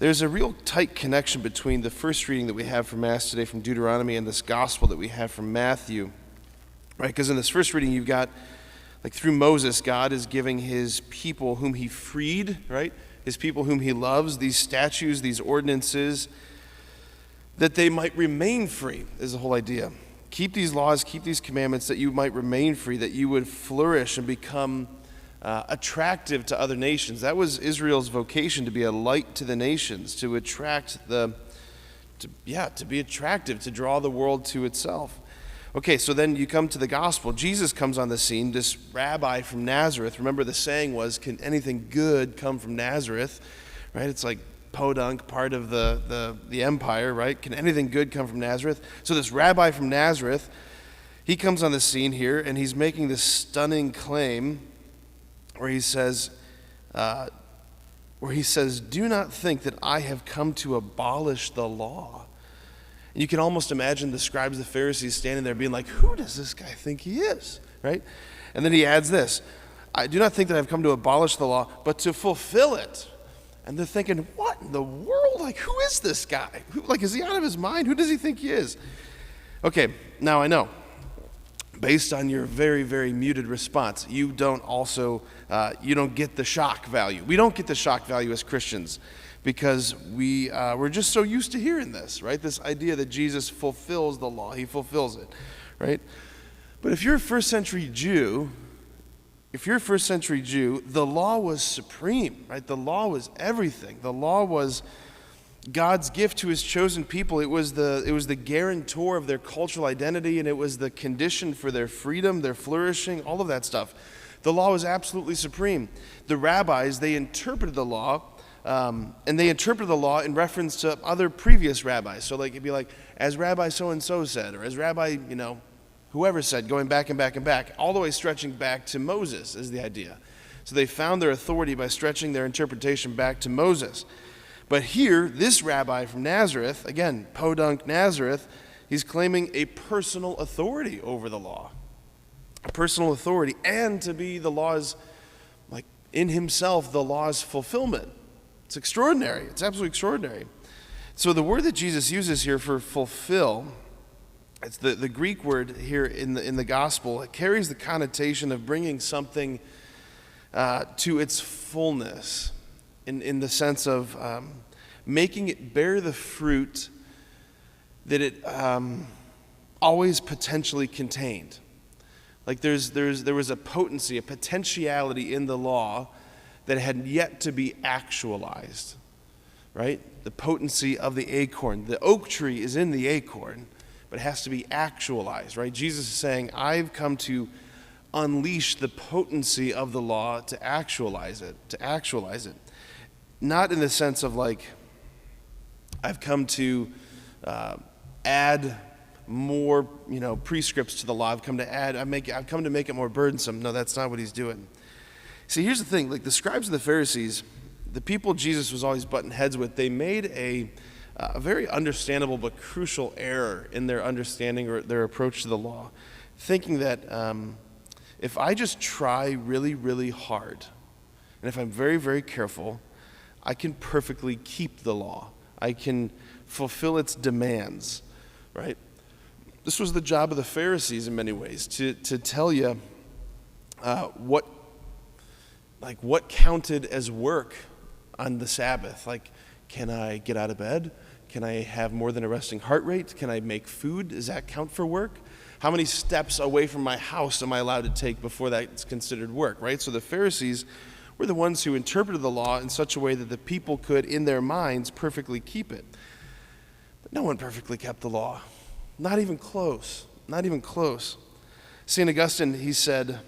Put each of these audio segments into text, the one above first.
there's a real tight connection between the first reading that we have from Mass today from Deuteronomy and this gospel that we have from Matthew, right? Because in this first reading, you've got, like through Moses, God is giving his people whom he freed, right? His people whom he loves, these statutes, these ordinances, that they might remain free, is the whole idea. Keep these laws, keep these commandments, that you might remain free, that you would flourish and become attractive to other nations. That was Israel's vocation, to be a light to the nations, to attract to be attractive, to draw the world to itself. Okay, so then you come to the gospel. Jesus comes on the scene, this rabbi from Nazareth. Remember the saying was, can anything good come from Nazareth? Right? It's like podunk, part of the empire, right? Can anything good come from Nazareth? So this rabbi from Nazareth, he comes on the scene here, and he's making this stunning claim where he says, do not think that I have come to abolish the law. And you can almost imagine the scribes, the Pharisees standing there being like, who does this guy think he is, right? And then he adds this, I do not think that I've come to abolish the law, but to fulfill it. And they're thinking, what in the world? Like, who is this guy? Is he out of his mind? Who does he think he is? Okay, now I know, based on your very, very muted response, you don't get the shock value. We don't get the shock value as Christians because we're just so used to hearing this, right? This idea that Jesus fulfills the law. He fulfills it, right? But if you're a first century Jew, the law was supreme, right? The law was everything. The law was God's gift to his chosen people. It was the guarantor of their cultural identity, and it was the condition for their freedom, their flourishing, all of that stuff. The law was absolutely supreme. The rabbis, they interpreted the law, and they interpreted the law in reference to other previous rabbis. So it'd be like, as Rabbi so-and-so said, or as Rabbi, whoever said, going back and back and back, all the way stretching back to Moses is the idea. So they found their authority by stretching their interpretation back to Moses. But here, this rabbi from Nazareth, again, podunk Nazareth, he's claiming a personal authority over the law. A personal authority, and to be the law's, in himself, the law's fulfillment. It's extraordinary. It's absolutely extraordinary. So the word that Jesus uses here for fulfill, it's the Greek word here in the gospel. It carries the connotation of bringing something to its fullness, in the sense of making it bear the fruit that it always potentially contained. There was a potency, a potentiality in the law that had yet to be actualized, right? The potency of the acorn. The oak tree is in the acorn, but it has to be actualized, right? Jesus is saying, I've come to unleash the potency of the law to actualize it. Not in the sense of I've come to add more, prescripts to the law. I've come to make it more burdensome. No, that's not what he's doing. See, here's the thing, the scribes and the Pharisees, the people Jesus was always butting heads with, they made a very understandable but crucial error in their understanding or their approach to the law, thinking that if I just try really, really hard, and if I'm very, very careful, I can perfectly keep the law. I can fulfill its demands, right? This was the job of the Pharisees in many ways, to tell you what counted as work on the Sabbath. Can I get out of bed? Can I have more than a resting heart rate? Can I make food? Does that count for work? How many steps away from my house am I allowed to take before that's considered work, right? So the Pharisees were the ones who interpreted the law in such a way that the people could, in their minds, perfectly keep it. But no one perfectly kept the law. Not even close. Not even close. St. Augustine, he said,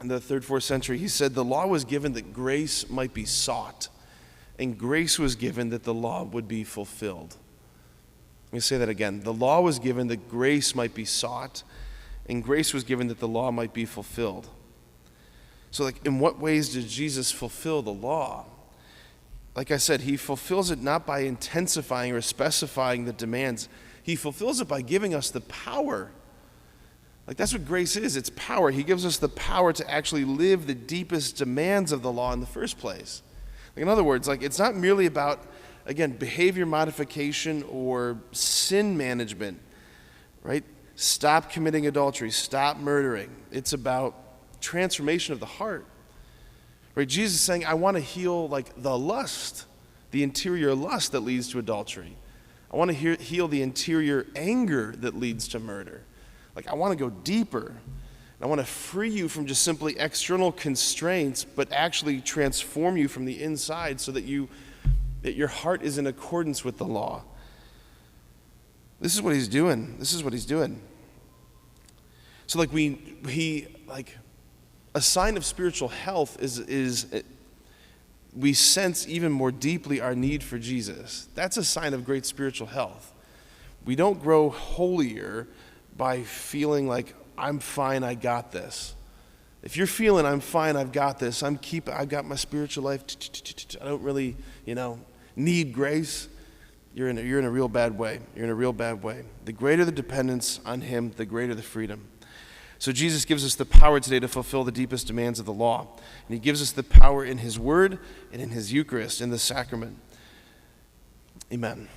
in the 3rd, 4th century, he said, the law was given that grace might be sought, and grace was given that the law would be fulfilled. Let me say that again. The law was given that grace might be sought, and grace was given that the law might be fulfilled. So in what ways did Jesus fulfill the law? Like I said, he fulfills it not by intensifying or specifying the demands. He fulfills it by giving us the power. That's what grace is. It's power. He gives us the power to actually live the deepest demands of the law in the first place. In other words, it's not merely about again, behavior modification or sin management, right? Stop committing adultery, stop murdering. It's about transformation of the heart. Right? Jesus is saying, I want to heal like the lust, the interior lust that leads to adultery. I want to heal the interior anger that leads to murder. Like, I want to go deeper. I want to free you from just simply external constraints, but actually transform you from the inside so that your heart is in accordance with the law. This is what he's doing. This is what he's doing. So like a sign of spiritual health is we sense even more deeply our need for Jesus. That's a sign of great spiritual health. We don't grow holier by feeling like, I'm fine, I got this. If you're feeling, I'm fine, I've got this, I've got my spiritual life, I don't really, need grace, you're in a real bad way. You're in a real bad way. The greater the dependence on him, the greater the freedom. So Jesus gives us the power today to fulfill the deepest demands of the law. And he gives us the power in his word and in his Eucharist, in the sacrament. Amen.